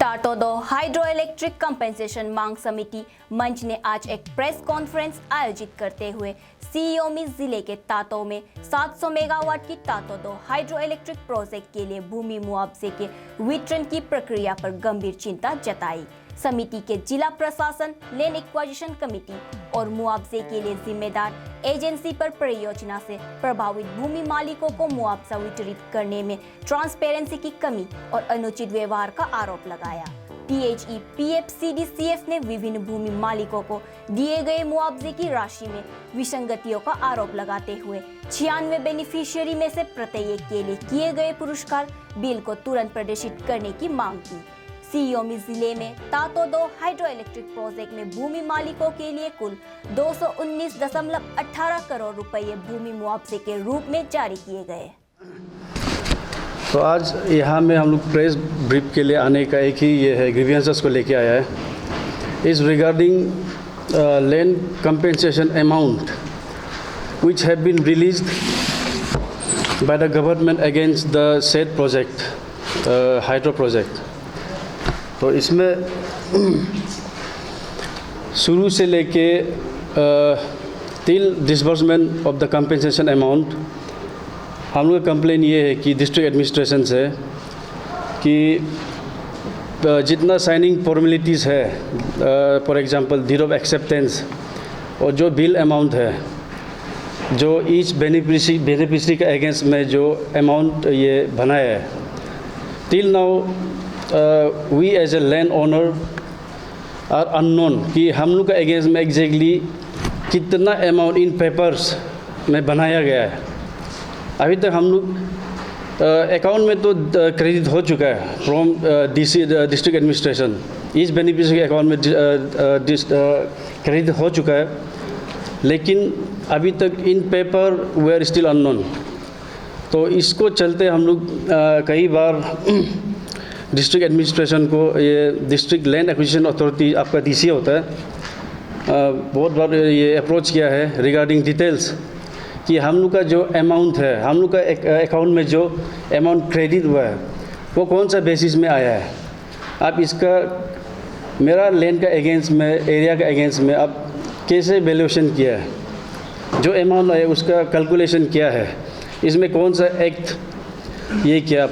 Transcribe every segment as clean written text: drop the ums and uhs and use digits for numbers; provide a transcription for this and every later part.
तातोदो hydro electric compensation मांग समिति मंच ने आज एक प्रेस कॉन्फ्रेंस आयोजित करते हुए सीयोमी जिले के तातो में 700 मेगावाट की तातोदो हाइड्रो इलेक्ट्रिक प्रोजेक्ट के लिए भूमि मुआवजे के वितरण की प्रक्रिया पर गंभीर चिंता जताई। समिति के जिला प्रशासन, लैंड एक्वाजिशन कमेटी और मुआवजे के लिए जिम्मेदार एजेंसी पर परियोजना से प्रभावित भूमि मालिकों को मुआवजा वितरित करने में ट्रांसपेरेंसी की कमी और अनुचित व्यवहार का आरोप लगाया। PHEPFCDCF ने विभिन्न भूमि मालिकों को दिए गए मुआवजे की राशि में विसंगतियों का आरोप लगाते हुए 96 बेनिफिशियरी में से प्रत्येक के लिए किए गए पुरस्कार बिल को तुरंत प्रदर्शित करने की मांग की। सीयोमी जिले में तातोदो हाइड्रो इलेक्ट्रिक प्रोजेक्ट में भूमि मालिकों के लिए कुल 219.18 करोड़ रुपए भूमि मुआवजे के रूप में जारी किए गए। तो आज यहाँ में हम लोग प्रेस ब्रीफ के लिए आने का एक ही ये है, ग्रीवियंसेस को लेके आया है। इस regarding land compensation amount which have been released by the government against the said project, hydro project. तो इसमें शुरू से लेके till disbursement of the compensation amount हम लोग का कंप्लेन ये है कि डिस्ट्रिक्ट एडमिनिस्ट्रेशन से कि जितना साइनिंग फॉर्मेलिटीज़ है, for example deed of acceptance और जो बिल अमाउंट है, जो ईच बेनिफिशरी के अगेंस्ट में जो अमाउंट ये बनाया है, till now we as a land owner are unknown कि हम लोग का अगेंस्ट में एग्जैक्टली कितना अमाउंट इन पेपर्स में बनाया गया है। अभी तक हम लोग अकाउंट में तो क्रेडिट हो चुका है फ्रॉम डिस्ट्रिक्ट एडमिनिस्ट्रेशन, इस बेनिफिशियरी के अकाउंट में क्रेडिट हो चुका है, लेकिन अभी तक in paper we are still unknown. तो इसको चलते हम लोग कई बार डिस्ट्रिक्ट एडमिनिस्ट्रेशन को, ये डिस्ट्रिक्ट लैंड एक्विजिशन अथॉरिटी आपका DCA होता है, बहुत बार ये अप्रोच किया है रिगार्डिंग डिटेल्स कि हम लोग का जो अमाउंट है, हम लोग का अकाउंट में जो अमाउंट क्रेडिट हुआ है वो कौन सा बेसिस में आया है। आप इसका मेरा लैंड का अगेंस्ट में, एरिया का अगेंस्ट में आप कैसे वैल्यूएशन किया है, जो अमाउंट है उसका कैलकुलेशन क्या है, इसमें कौन सा एक्ट ये क्या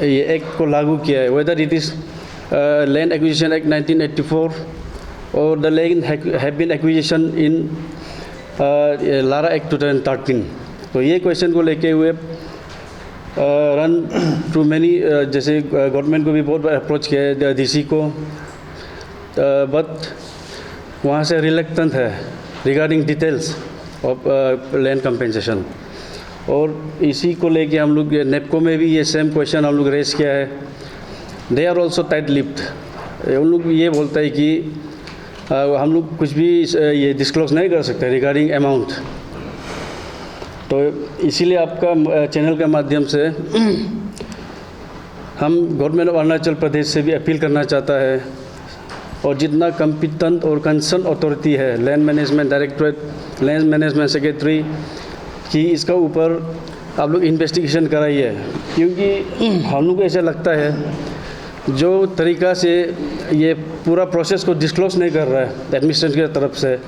ये एक्ट को लागू किया है, whether it is land acquisition act 1984 और the land have been acquisition in लारा एक्ट 2013। तो ये क्वेश्चन को लेके हुए रन टू मैनी, जैसे गवर्नमेंट को भी बहुत बार अप्रोच किया है, DC को, बट वहाँ से रिलेक्टेंट है regarding details of land compensation. और इसी को लेके हम लोग नेपको में भी ये सेम क्वेश्चन हम लोग रेस किया है। They are also tight lipped, उन लोग ये बोलता है कि हम लोग कुछ भी ये डिस्क्लोज नहीं कर सकते रिगार्डिंग अमाउंट। तो इसीलिए आपका चैनल के माध्यम से हम गवर्नमेंट ऑफ अरुणाचल प्रदेश से भी अपील करना चाहता है, और जितना कम्पिटेंट और कंसर्न अथॉरिटी है, land management directorate, land management secretary, कि इसका ऊपर आप लोग इन्वेस्टिगेशन कराइए, क्योंकि हम लोग को ऐसा लगता है जो तरीक़ा से ये पूरा प्रोसेस को डिस्क्लोज नहीं कर रहा है एडमिनिस्ट्रेशन की तरफ से,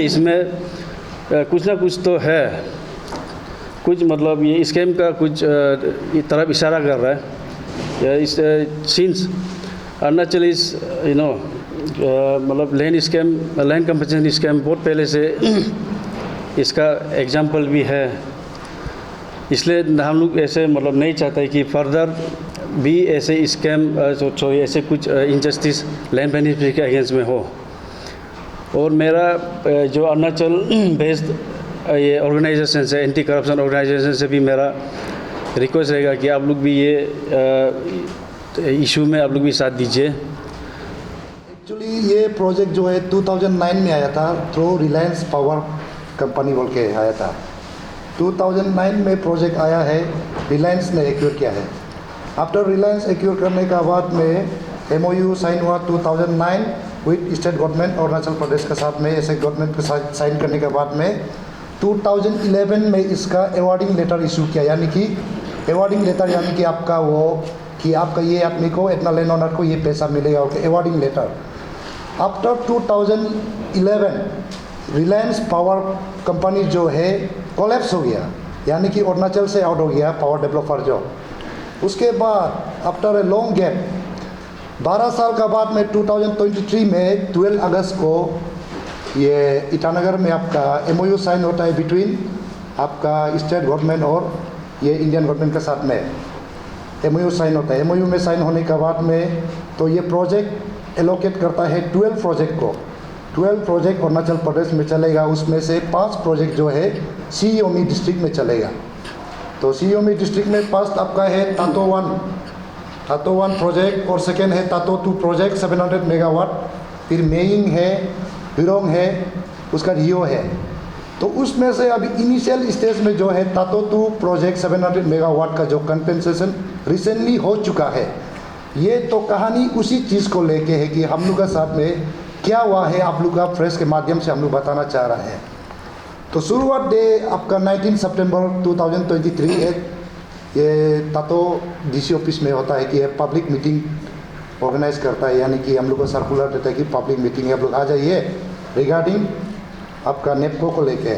इसमें कुछ ना कुछ तो है, कुछ मतलब ये स्कैम का कुछ तरफ इशारा कर रहा है। इस सिंस अरुणाचल इज़ मतलब लैंड कंपेंसेशन स्कैम बहुत पहले से इसका एग्जाम्पल भी है, इसलिए हम लोग ऐसे मतलब नहीं चाहते कि फर्दर भी ऐसे स्कैम ऐसे कुछ इनजस्टिस लैंड बेनिफिशियरी के अगेंस्ट में हो। और मेरा जो अरुणाचल बेस्ड ये ऑर्गेनाइजेशन से, एंटी करप्शन ऑर्गेनाइजेशन से भी मेरा रिक्वेस्ट रहेगा कि आप लोग भी ये इशू में आप लोग भी साथ दीजिए। एक्चुअली ये प्रोजेक्ट जो है 2009 में आया था, थ्रू रिलायंस पावर कंपनी बोल के आया था। 2009 में प्रोजेक्ट आया है, रिलायंस ने एक्यूर किया है। आफ्टर रिलायंस एक्यूर करने का बाद में MOU साइन हुआ 2009 with state government Arunachal Pradesh के साथ में। ऐसे गवर्नमेंट के साथ साइन करने के बाद में 2011 में इसका अवार्डिंग लेटर इशू किया, यानी कि अवार्डिंग लेटर यानी कि आपका वो कि आपका ये आदमी को इतना लैंड ओनर को ये पैसा मिलेगा और awarding letter. After 2011 Reliance power company जो है कोलैप्स हो गया, यानी कि अरुणाचल से आउट हो गया पावर डेवलपर जो। उसके बाद आफ्टर ए लॉन्ग गैप 12 साल का बाद में 2023 में 12 अगस्त को ये ईटानगर में आपका MOU साइन होता है बिटवीन आपका स्टेट गवर्नमेंट और ये इंडियन गवर्नमेंट के साथ में MOU साइन होता है। MOU में साइन होने के बाद में तो ये प्रोजेक्ट एलोकेट करता है 12 प्रोजेक्ट को। 12 प्रोजेक्ट अरुणाचल प्रदेश में चलेगा, उसमें से 5 प्रोजेक्ट जो है सी योमी डिस्ट्रिक्ट में चलेगा। तो सी योमी डिस्ट्रिक्ट में फर्स्ट आपका है तातो 1 प्रोजेक्ट और सेकेंड है तातो 2 प्रोजेक्ट 700 मेगावाट, फिर मेइंग है, हिरोंग है, उसका रियो है। तो उसमें से अभी इनिशियल स्टेज में जो है तातो 2 प्रोजेक्ट 700 मेगावाट का जो कंपेंसेशन रिसेंटली हो चुका है। ये तो कहानी उसी चीज़ को लेके है कि हम लोग का साथ में क्या हुआ है, आप लोग का प्रेस के माध्यम से हम लोग बताना चाह रहे हैं। तो शुरुआत डे आपका 19 सितंबर 2023 ये तातो DC ऑफिस में होता है कि पब्लिक मीटिंग ऑर्गेनाइज करता है, यानी कि हम लोग को सर्कुलर देता है कि पब्लिक मीटिंग है, आप लोग आ जाइए रिगार्डिंग आपका नेपको को लेके।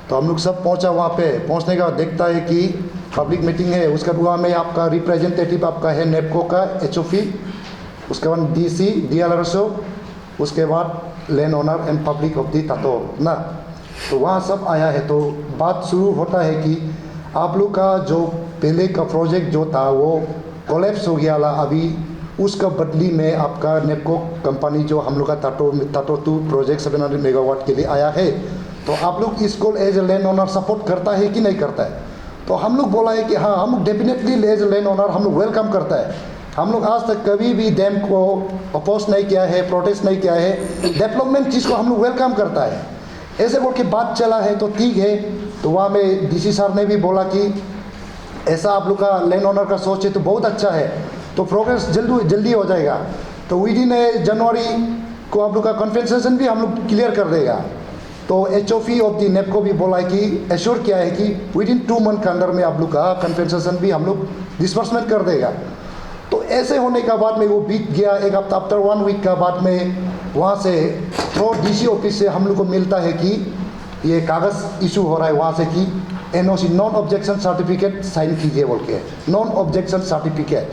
तो हम लोग सब पहुंचा, वहाँ पे पहुंचने के बाद देखता है कि पब्लिक मीटिंग है। उसका वहाँ में आपका रिप्रेजेंटेटिव आपका है नेपको का HOP, उसके बाद DC DLRSO, उसके बाद land owner and public of the तातो ना। तो वहाँ सब आया है। तो बात शुरू होता है कि आप लोग का जो पहले का प्रोजेक्ट जो था वो कोलैप्स हो गया ला, अभी उसका बदली में आपका नेपको कंपनी जो हम लोग का तातो 2 प्रोजेक्ट 700 मेगावाट के लिए आया है। तो आप लोग इसको as a land owner support करता है कि नहीं करता है? तो हम लोग बोला है कि हाँ, हम लोग definitely as a land owner हम लोग वेलकम करता है। हम लोग आज तक कभी भी डैम को अपोज नहीं किया है, प्रोटेस्ट नहीं किया है। डेवलपमेंट चीज़ को हम लोग वेलकम करता है। ऐसे बोल के बात चला है तो ठीक है। तो वहाँ में DC सर ने भी बोला कि ऐसा आप लोग का लैंड ओनर का सोच है तो बहुत अच्छा है, तो प्रोग्रेस जल्दी हो जाएगा। तो विद इन जनवरी को आप लोग का कॉन्फेंसेशन भी हम लोग क्लियर कर देगा। तो HOP ऑफ दी नेपको भी बोला है कि एश्योर किया है कि विद इन 2 मंथ के अंदर में आप लोग का कॉन्फेंसेशन भी हम लोग डिस्बर्समेंट कर देगा। तो ऐसे होने का बाद में वो बीत गया एक हफ्ता, आफ्टर 1 वीक का बाद में वहाँ से थ्रू DC ऑफिस से हम लोग को मिलता है कि ये कागज़ इशू हो रहा है वहाँ से कि NOC non objection certificate sign कीजिए बोल के। Non objection certificate,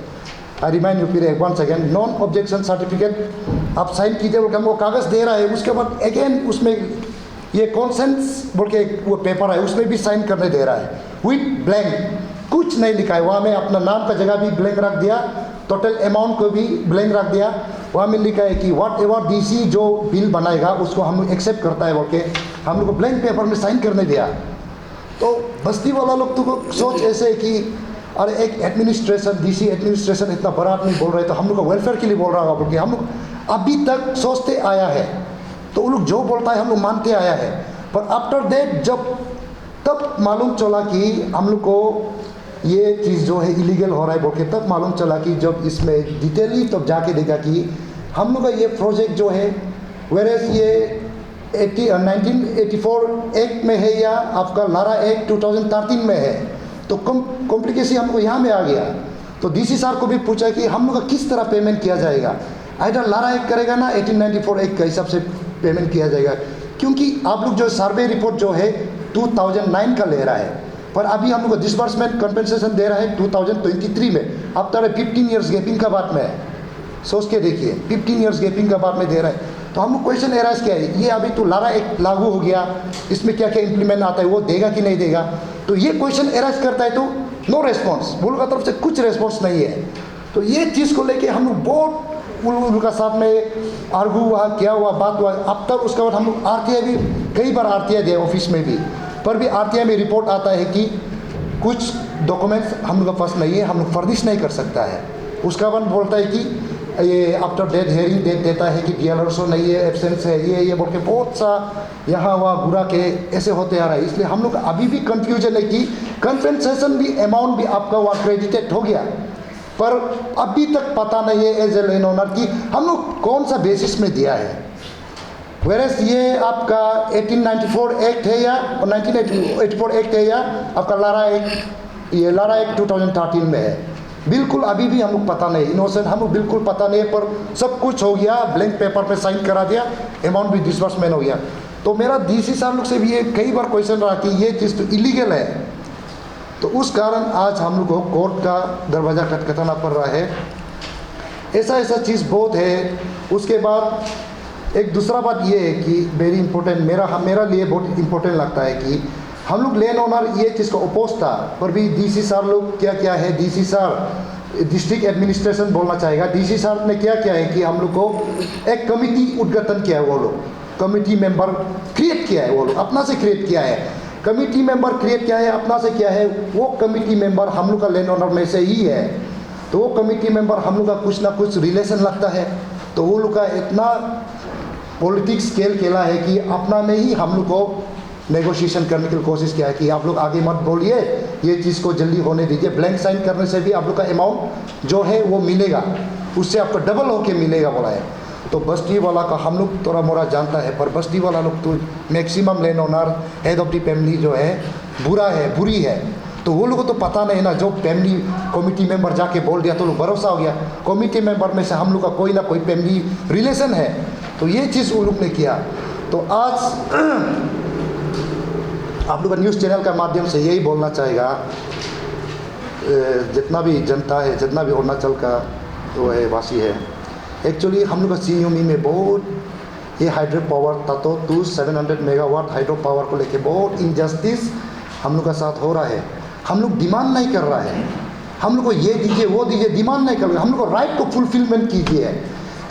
I remind you फिर one second, non objection certificate आप साइन कीजिए बोल के हमको कागज़ दे रहा है। उसके बाद अगेन उसमें ये कॉन्सेंस बोल के वो पेपर है, उसमें भी साइन करने दे रहा है विथ ब्लैंक, कुछ नहीं लिखा है। वहाँ में अपना नाम का जगह भी ब्लैंक रख दिया, टोटल अमाउंट को भी ब्लैंक रख दिया। वहाँ में लिखा है कि व्हाट एवर DC जो बिल बनाएगा उसको हम लोग एक्सेप्ट करता है बोल के हम लोग को ब्लैंक पेपर में साइन करने दिया। तो बस्ती वाला लोग तो सोच ऐसे है कि अरे एक एडमिनिस्ट्रेशन DC एडमिनिस्ट्रेशन इतना बड़ा आदमी बोल रहे तो हम लोग का वेलफेयर के लिए बोल रहा होगा बोल के हम लोग अभी तक सोचते आया है। तो वो लोग जो बोलता है हम लोग मानते आया है। पर आफ्टर दैट जब तब मालूम चला कि हम लोग को ये चीज़ जो है इलीगल हो रहा है बोल के तब मालूम चला कि जब इसमें डिटेली तब जाके देखा कि हम लोग का ये प्रोजेक्ट जो है वेरेस ये 1984 एक्ट में है या आपका लारा एक्ट 2013 में है। तो कॉम्प्लिकेशन हमको यहाँ में आ गया। तो DC सर को भी पूछा कि हम लोग का किस तरह पेमेंट किया जाएगा, आइडर लारा एक्ट करेगा ना 1894 एक्ट के हिसाब से पेमेंट किया जाएगा, क्योंकि आप लोग जो सर्वे रिपोर्ट जो है 2009 का ले रहा है, पर अभी हम लोग को डिसबर्समेंट कंपेंसेशन दे रहा है 2023 में। अब तक 15 ईयर्स गैपिंग का बात में है, सोच के देखिए 15 ईयर्स गैपिंग का बात में दे रहा है। तो हम लोग क्वेश्चन एराइज क्या है, ये अभी तो लारा एक लागू हो गया, इसमें क्या क्या इंप्लीमेंट आता है वो देगा कि नहीं देगा। तो ये क्वेश्चन एराइज करता है तो नो रेस्पॉन्स, बोल का तरफ से कुछ रेस्पॉन्स नहीं है। तो ये चीज़ को लेके हम लोग बहुत उनका साथ में आर्गू हुआ, क्या हुआ, बात हुआ। अब तक उसके बाद हम लोग RTI भी कई बार RTI दिए ऑफिस में भी, पर भी RTI में रिपोर्ट आता है कि कुछ डॉक्यूमेंट्स हम लोग के पास नहीं है, हम लोग फर्निश नहीं कर सकता है। उसका बाद बोलता है कि ये आफ्टर डेट हेयरिंग डेट देता है कि DLRSO नहीं है, एब्सेंस है, ये बोल के बहुत सा यहाँ हुआ गुरा के ऐसे होते आ रहा है। इसलिए हम लोग अभी भी कंफ्यूजन है कि कंपेंसेशन भी अमाउंट भी आपका वो क्रेडिटेड हो गया, पर अभी तक पता नहीं है एज ए लैंड ओनर की हम लोग कौन सा बेसिस में दिया है। वेरेस ये आपका 1894 एक्ट है या 1984 एक्ट है या आपका लारा एक्ट, ये लारा एक्ट 2013 में है। बिल्कुल अभी भी हम लोग पता नहीं, इनोसेंट हम लोग बिल्कुल पता नहीं, पर सब कुछ हो गया, ब्लैंक पेपर पे साइन करा दिया, अमाउंट भी डिसबर्समेंट हो गया। तो मेरा डीसी साहब लोग से भी ये कई बार क्वेश्चन रहा कि ये चीज़ तो इलीगल है, तो उस कारण आज हम लोग को कोर्ट का दरवाज़ा खटखटाना पड़ रहा है। ऐसा चीज़ बहुत है। उसके बाद एक दूसरा बात ये है कि वेरी इंपॉर्टेंट, मेरा लिए बहुत इंपॉर्टेंट लगता है कि हम लोग लैंड ओनर ये चीज़ को अपोज था, पर भी डीसी सर लोग क्या है, डीसी सर डिस्ट्रिक्ट एडमिनिस्ट्रेशन बोलना चाहेगा, डीसी सर ने क्या है कि हम लोग को एक कमिटी उद्घाटन किया है, वो लोग कमिटी मेंबर क्रिएट किया है, वो लोग अपना से क्रिएट किया है, कमिटी मेंबर क्रिएट किया है, अपना से क्या है, वो कमिटी मेंबर हम लोग का लैंड ओनर में से ही है। तो वो कमिटी मेंबर हम लोग का कुछ ना कुछ रिलेशन लगता है, तो वो लोग का इतना पॉलिटिक्स खेल खेला है कि अपना में ही हम लोग को नेगोशिएशन करने की कोशिश किया है कि आप लोग आगे मत बोलिए, ये चीज़ को जल्दी होने दीजिए, ब्लैंक साइन करने से भी आप लोग का अमाउंट जो है वो मिलेगा, उससे आपको डबल होके मिलेगा बोला है। तो बस्ती वाला का हम लोग थोड़ा मोड़ा जानता है, पर बस्ती वाला लोग तो maximum land owner head of the family जो है बुरी है, तो वो लोगों को तो पता नहीं ना, जो फैमिली कमिटी मेंबर जाके बोल दिया तो लोग भरोसा हो गया, कमिटी मेंबर में से हम लोग का कोई ना कोई फैमिली रिलेशन है, तो ये चीज़ वो लोग ने किया। तो आज आप लोग न्यूज़ चैनल का माध्यम से यही बोलना चाहेगा, जितना भी जनता है, जितना भी अरुणाचल का वो है वासी है, एक्चुअली हम लोग का सीयूमी में बहुत ये हाइड्रो पावर तातो 700 मेगावाट हाइड्रो पावर को लेके बहुत इनजस्टिस हम लोग का साथ हो रहा है। हम लोग डिमांड नहीं कर रहा है, हम लोग को ये दीजिए वो दीजिए डिमांड नहीं कर रहे, हम लोग को राइट को फुलफिलमेंट कीजिए।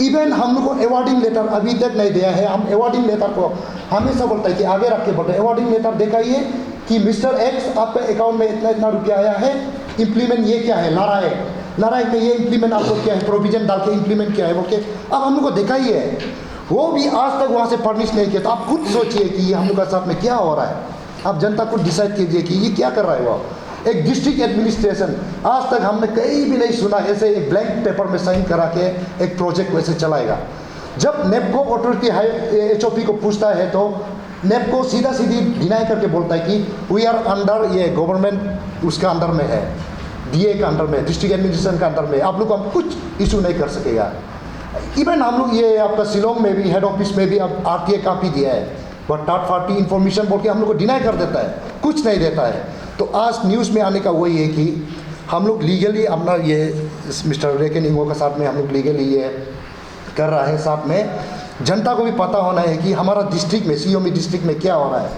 इवन हम लोग को अवार्डिंग लेटर अभी तक नहीं दिया है, हम अवार्डिंग लेटर को हमेशा बोलता है कि आगे रख के बोलते हैं अवार्डिंग लेटर दिखाइए कि मिस्टर एक्स आपके अकाउंट में इतना रुपया आया है, इम्प्लीमेंट ये क्या है, नारायण में ये इम्प्लीमेंट आपको क्या है, प्रोविजन डाल के इम्प्लीमेंट किया है बोल के अब हम लोग को दिखाइए। वो भी आज तक वहाँ से फर्निश नहीं किया। तो आप खुद सोचिए कि ये हम लोग के साथ में क्या हो रहा है, आप जनता को डिसाइड कीजिए कि ये क्या कर रहा है। वो एक डिस्ट्रिक्ट एडमिनिस्ट्रेशन आज तक हमने कहीं भी नहीं सुना ऐसे एक ब्लैंक पेपर में साइन करा के एक प्रोजेक्ट वैसे चलाएगा। जब नेपको अथॉरिटी एचओपी को पूछता है तो नेपको सीधा सीधी डिनाई करके बोलता है कि वी आर अंडर ये गवर्नमेंट उसका अंडर में है, डीए का अंडर में, डिस्ट्रिक्ट एडमिनिस्ट्रेशन का अंडर में, आप लोग हम कुछ इशू नहीं कर सकेगा। इवन हम लोग ये आपका शिलोंग में भी हेड ऑफिस में भी अब आरटीए कापी दिया है, बट थर्ड पार्टी इन्फॉर्मेशन बोल के हम लोग को डिनाई कर देता है, कुछ नहीं देता है। तो आज न्यूज़ में आने का वही है कि हम लोग लीगली अपना ये मिस्टर रेकेनिंगो के साथ में हम लोग लीगली ये कर रहा है, साथ में जनता को भी पता होना है कि हमारा डिस्ट्रिक्ट में सीओमी डिस्ट्रिक्ट में क्या हो रहा है,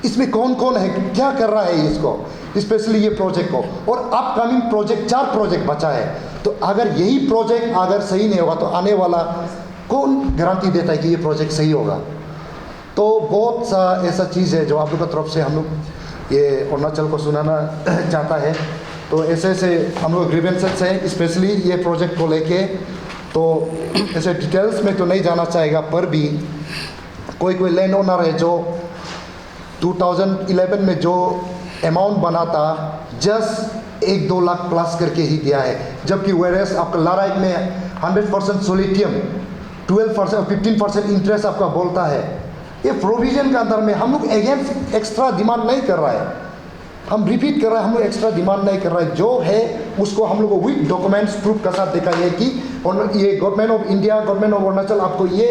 इसमें कौन कौन है, क्या कर रहा है इसको, स्पेशली ये प्रोजेक्ट को। और अपकमिंग प्रोजेक्ट 4 प्रोजेक्ट बचा है, तो अगर यही प्रोजेक्ट अगर सही नहीं होगा तो आने वाला कौन गारंटी देता है कि ये प्रोजेक्ट सही होगा। तो बहुत सा ऐसा चीज़ है जो आप लोग की तरफ से हम लोग ये अरुणाचल को सुनाना चाहता है। तो ऐसे हम लोग ग्रीवेंसेस हैं स्पेशली ये प्रोजेक्ट को लेके, तो ऐसे डिटेल्स में तो नहीं जाना चाहेगा, पर भी कोई लैंड ओनर है जो 2011 में जो अमाउंट बना था जस्ट 1-2 लाख प्लस करके ही दिया है, जबकि वेरेस आपका लाराइक में 100% सोलिटियम 12% 15% इंटरेस्ट आपका बोलता है। ये प्रोविजन के अंदर में हम लोग अगेंस्ट एक्स्ट्रा डिमांड नहीं कर रहा है, हम रिपीट कर रहे हैं, हम लोग एक्स्ट्रा डिमांड नहीं कर रहे हैं। जो है उसको हम लोग को विद डॉक्यूमेंट्स प्रूफ के साथ दिखाइए कि ये government of India, government of Arunachal आपको ये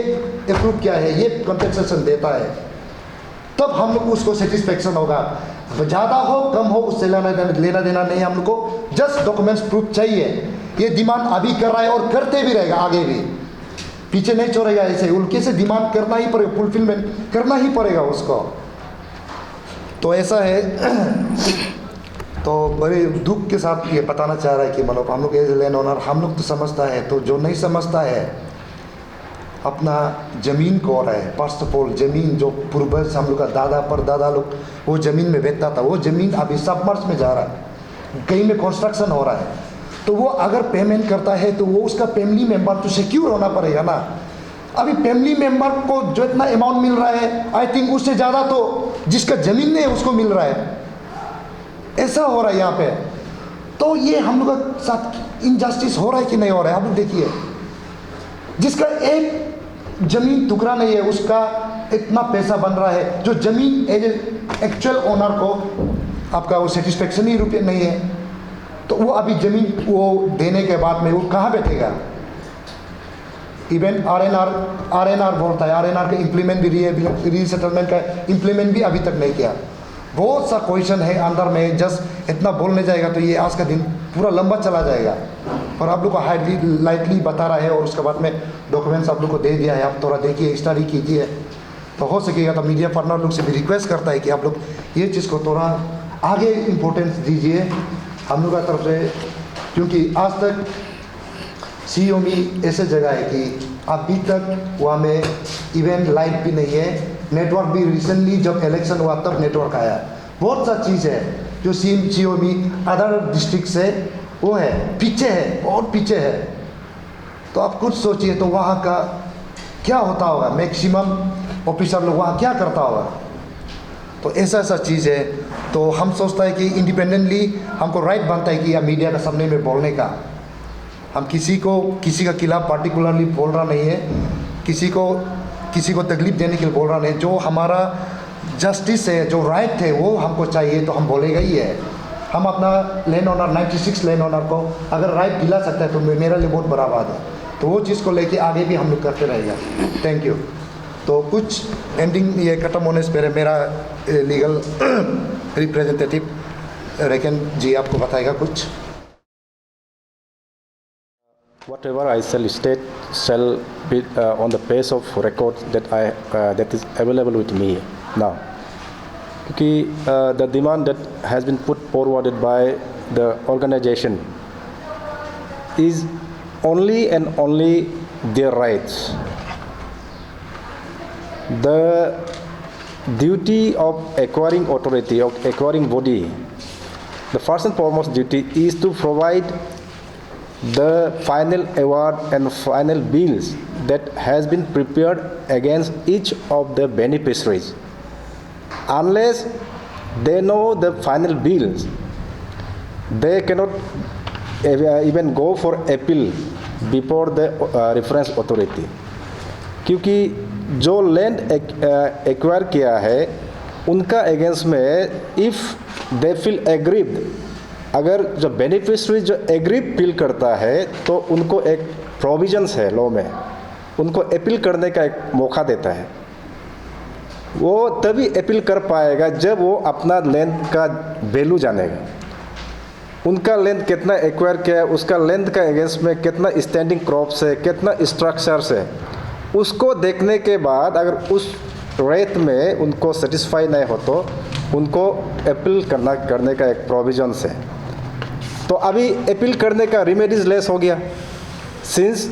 अप्रूव किया है, ये कंपनसेशन देता है, तब हम लोग को उसको सेटिस्फेक्शन होगा। ज़्यादा हो कम हो उससे लेना देना नहीं, हम लोग को जस्ट डॉक्यूमेंट्स प्रूफ चाहिए। ये डिमांड अभी कर रहा है और करते भी रहेगा, आगे भी पीछे नहीं छोड़ेगा, ऐसे उनके से डिमांड करना ही पड़ेगा, फुलफिलमेंट करना ही पड़ेगा उसको। तो ऐसा है। तो बड़े दुख के साथ ये बताना चाह रहा है कि मतलब हम लोग एज ए लैंड ओनर हम लोग तो समझता है, तो जो नहीं समझता है अपना ज़मीन को हो रहा है। फर्स्ट ऑफ ऑल ज़मीन जो पूर्वज हम लोग का दादा पर दादा लोग वो ज़मीन में बेचता था, वो ज़मीन अभी सबमर्ज में जा रहा है, कहीं में कंस्ट्रक्शन हो रहा है, तो वो अगर पेमेंट करता है तो वो उसका फैमिली मेम्बर तो सिक्योर होना पड़ेगा ना। अभी फैमिली मेम्बर को जो इतना अमाउंट मिल रहा है आई थिंक उससे ज़्यादा तो जिसका ज़मीन नहीं है उसको मिल रहा है, ऐसा हो रहा है यहाँ पे। तो ये हम लोग के साथ इनजस्टिस हो रहा है कि नहीं हो रहा है, आप लोग देखिए, जिसका एक ज़मीन टुकड़ा नहीं है उसका इतना पैसा बन रहा है, जो ज़मीन एज एक्चुअल ओनर को आपका वो सेटिस्फेक्शन ही रुपये नहीं है। तो वो अभी ज़मीन वो देने के बाद में वो कहाँ बैठेगा? इवन आरएनआर बोलता है, आरएनआर का इम्प्लीमेंट भी रीसेटलमेंट का इम्प्लीमेंट भी अभी तक नहीं किया। बहुत सा क्वेश्चन है अंदर में, जस्ट इतना बोलने जाएगा तो ये आज का दिन पूरा लंबा चला जाएगा। और आप लोग को हाइडली लाइटली बता रहा है और उसके बाद में डॉक्यूमेंट्स आप लोग को दे दिया है, आप थोड़ा देखिए, स्टडी कीजिए। तो हो सकेगा तो मीडिया पार्टनर लोग से भी रिक्वेस्ट करता है कि आप लोग ये चीज़ को थोड़ा आगे इम्पोर्टेंस दीजिए हम लोग का तरफ से, क्योंकि आज तक सीओमी ऐसे जगह है कि अभी तक वहाँ में इवेंट लाइट भी नहीं है, नेटवर्क भी रिसेंटली जब इलेक्शन हुआ तब नेटवर्क आया। बहुत सा चीज़ है जो सीओमी अदर डिस्ट्रिक्ट से वो है, पीछे है, बहुत पीछे है। तो आप कुछ सोचिए तो वहाँ का क्या होता होगा, मैक्सिमम ऑफिसर लोग वहाँ क्या करता होगा। तो ऐसा चीज़ है। तो हम सोचता है कि इंडिपेंडेंटली हमको राइट बनता है कि या मीडिया के सामने में बोलने का। हम किसी का खिलाफ पार्टिकुलरली बोल रहा नहीं है, किसी को तकलीफ देने के लिए बोल रहा नहीं। जो हमारा जस्टिस है, जो राइट है वो हमको चाहिए तो हम बोलेगा ही है। हम अपना लैंड ओनर 96 लैंड ओनर को अगर राइट दिला सकता है तो मेरा लिए बहुत बड़ा बात है। तो वो चीज़ को लेके आगे भी हम लोग करते रहेगा। Thank you. तो कुछ एंडिंग ये खत्म होने से पहले मेरा लीगल रिप्रेजेंटेटिव रेकन जी आपको बताएगा कुछ। Whatever I shall state shall be on the base of records that is available with me now. क्योंकि the demand that has been put forwarded by the organization is only and only their rights. The duty of acquiring authority, of acquiring body, the first and foremost duty is to provide the final award and final bills that has been prepared against each of the beneficiaries. Unless they know the final bills, they cannot even go for appeal before the reference authority. क्योंकि जो land acquire किया है उनका against में if they feel agreed, अगर जो beneficiary जो agreed feel करता है तो उनको एक प्रोविजंस है लॉ में, उनको अपील करने का एक मौका देता है। वो तभी अपील कर पाएगा जब वो अपना लैंड का वैल्यू जानेगा, उनका लैंड कितना एक्वायर किया है, उसका लैंड का अगेंस्ट में कितना स्टैंडिंग क्रॉप्स है, कितना स्ट्रक्चर्स है, उसको देखने के बाद अगर उस रेट में उनको सेटिस्फाई नहीं हो तो उनको अपील करने का एक प्रोविजंस है। तो अभी अपील करने का रेमेडीज लेस हो गया, since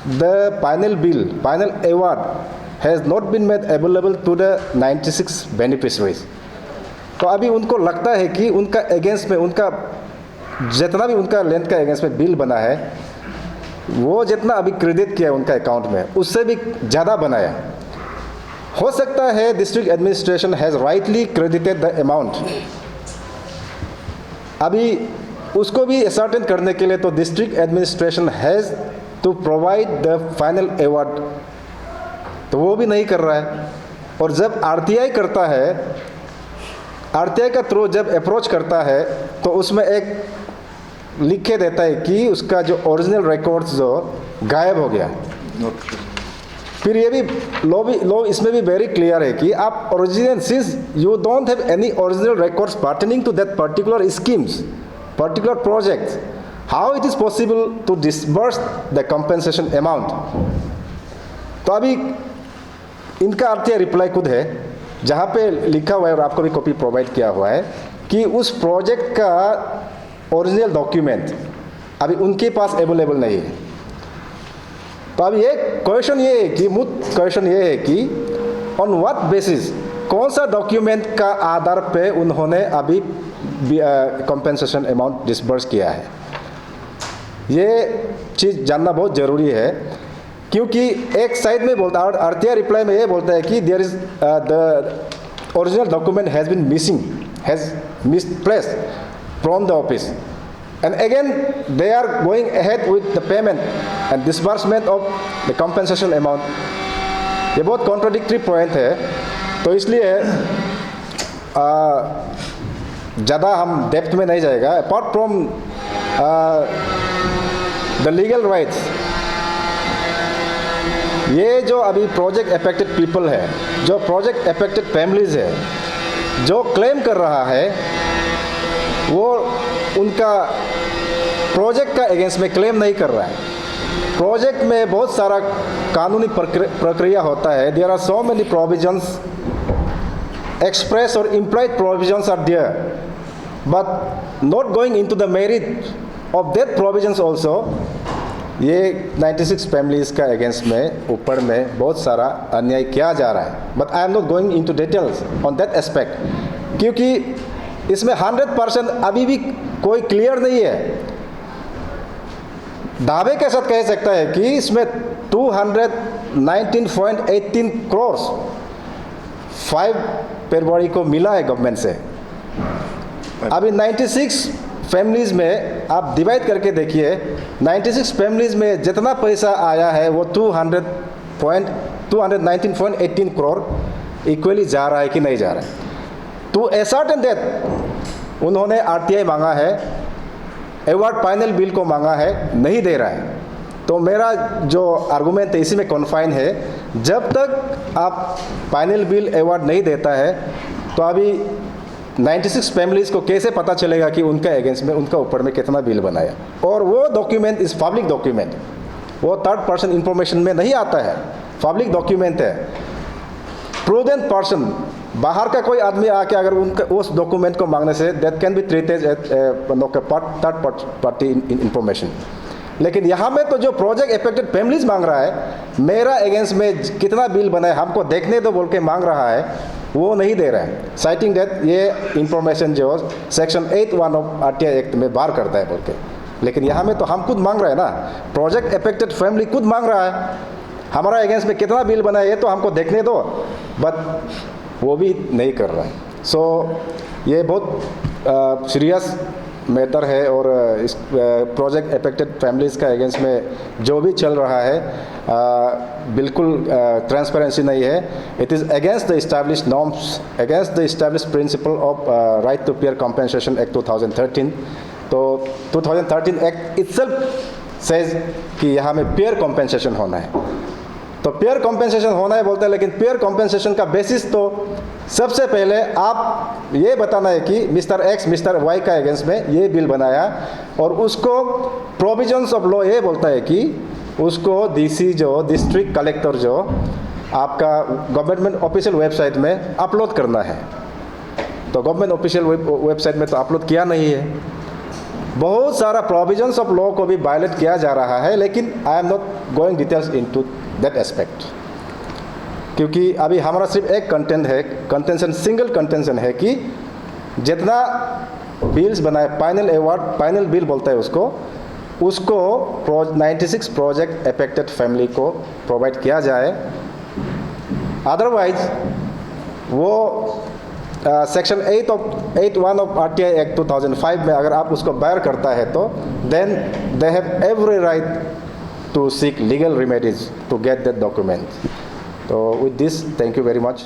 the final bill, final award has not been made available to the 96 beneficiaries. तो अभी उनको लगता है कि उनका अगेंस्ट में, उनका जितना भी उनका लेंथ का अगेंस्ट में बिल बना है, वो जितना अभी क्रेडिट किया है उनका अकाउंट में, उससे भी ज़्यादा बनाया। हो सकता है district administration has rightly credited the amount. अभी उसको भी असर्टेन करने के लिए तो district administration has to provide the final award, तो वो भी नहीं कर रहा है। और जब आरटीआई करता है, आरटीआई का थ्रू जब अप्रोच करता है तो उसमें एक लिख के देता है कि उसका जो ओरिजिनल रिकॉर्ड्स जो गायब हो गया। फिर ये भी लॉ इसमें भी वेरी क्लियर है कि आप original, since you don't have any original records pertaining to that particular schemes, particular projects, how it is possible to disburse the compensation amount. तो अभी इनका आरटीआई रिप्लाई खुद है, जहाँ पे लिखा हुआ है और आपको भी कॉपी प्रोवाइड किया हुआ है कि उस प्रोजेक्ट का ओरिजिनल डॉक्यूमेंट अभी उनके पास अवेलेबल नहीं है। तो अभी एक क्वेश्चन ये है कि क्वेश्चन ये है कि ऑन व्हाट बेसिस, कौन सा डॉक्यूमेंट का आधार पे उन्होंने अभी कंपेंसेशन अमाउंट डिसबर्स किया है, ये चीज़ जानना बहुत ज़रूरी है। क्योंकि एक साइड में बोलता है, आरटीआई रिप्लाई में ये बोलता है कि there is the original document has been missing, has misplaced from the office, and again they are going ahead with the payment and disbursement of the compensation amount। ये बहुत कॉन्ट्राडिक्टरी पॉइंट है। तो इसलिए ज़्यादा हम डेप्थ में नहीं जाएगा। Apart from the legal rights, ये जो अभी प्रोजेक्ट अफेक्टेड पीपल है, जो प्रोजेक्ट अफेक्टेड फैमिलीज है, जो क्लेम कर रहा है वो उनका प्रोजेक्ट का अगेंस्ट में क्लेम नहीं कर रहा है। प्रोजेक्ट में बहुत सारा कानूनी प्रक्रिया होता है। There are so many provisions, express or implied provisions are there, but not going into the merit of that provisions also, ये 96 फैमिलीज़ का अगेंस्ट में ऊपर में बहुत सारा अन्याय किया जा रहा है। But I am not going into details on that aspect, क्योंकि इसमें 100% अभी भी कोई क्लियर नहीं है। दावे के साथ कह सकता है कि इसमें 219.18 करोड़ 5 फरवरी को मिला है गवर्नमेंट से। अभी 96 फैमिलीज़ में आप डिवाइड करके देखिए, 96 फैमिलीज़ में जितना पैसा आया है वो 219.18 करोड़ इक्वली जा रहा है कि नहीं जा रहा है। तो असर्टेन दैट उन्होंने आरटीआई मांगा है, अवार्ड फाइनल बिल को मांगा है, नहीं दे रहा है। तो मेरा जो आर्गूमेंट है इसी में कॉन्फाइन है, जब तक आप फाइनल बिल अवार्ड नहीं देता है तो अभी 96 फैमिलीज़ को कैसे पता चलेगा कि उनका अगेंस्ट में, उनका ऊपर में कितना बिल बनाया। और वो डॉक्यूमेंट इस पब्लिक डॉक्यूमेंट, वो थर्ड पर्सन इंफॉर्मेशन में नहीं आता है, पब्लिक डॉक्यूमेंट है। प्रूडेंट पर्सन, बाहर का कोई आदमी आके अगर उनका उस डॉक्यूमेंट को मांगने से that can be treated as third party information. लेकिन यहाँ में तो जो प्रोजेक्ट अफेक्टेड फैमिलीज मांग रहा है, मेरा अगेंस्ट में कितना बिल बना है हमको देखने दो बोल के मांग रहा है, वो नहीं दे रहा है। साइटिंग दैट ये इंफॉर्मेशन जो सेक्शन 8(1) ऑफ आरटीआई एक्ट में बाहर करता है बोल के। लेकिन यहाँ में तो हम खुद मांग रहे हैं ना, प्रोजेक्ट अफेक्टेड फैमिली खुद मांग रहा है हमारा अगेंस्ट में कितना बिल बना है ये तो हमको देखने दो, बट वो भी नहीं कर रहा है। सो ये बहुत सीरियस मैटर है। और इस प्रोजेक्ट अफेक्टेड फैमिलीज़ का अगेंस्ट में जो भी चल रहा है बिल्कुल ट्रांसपेरेंसी नहीं है। It is against the established norms, against the established principle of right to fair compensation act 2013। तो 2013 एक्ट इटसेल्फ सेज कि यहाँ में पेयर कॉम्पेंसेशन होना है, तो पेयर कॉम्पेंसेशन होना है बोलते हैं। लेकिन पेयर कॉम्पेंसेशन का बेसिस तो सबसे पहले आप ये बताना है कि मिस्टर एक्स मिस्टर वाई का अगेंस्ट में ये बिल बनाया, और उसको प्रोविजंस ऑफ लॉ ये बोलता है कि उसको डीसी जो डिस्ट्रिक्ट कलेक्टर जो आपका गवर्नमेंट ऑफिशियल वेबसाइट में अपलोड करना है। तो गवर्नमेंट ऑफिशियल वेबसाइट में तो अपलोड किया नहीं है। बहुत सारा प्रोविजंस ऑफ लॉ को भी वायलेट किया जा रहा है। लेकिन I am not going details into that aspect, क्योंकि अभी हमारा सिर्फ एक कंटेंट है, कंटेंशन सिंगल कंटेंशन है कि जितना बिल्स बनाए, फाइनल अवार्ड फाइनल बिल बोलता है उसको 96 प्रोजेक्ट अफेक्टेड फैमिली को प्रोवाइड किया जाए। अदरवाइज वो सेक्शन 8(1) ऑफ आरटीआई एक्ट 2005 में अगर आप उसको बायर करता है तो then they have every right to seek legal remedies to get that document. So with this, thank you very much.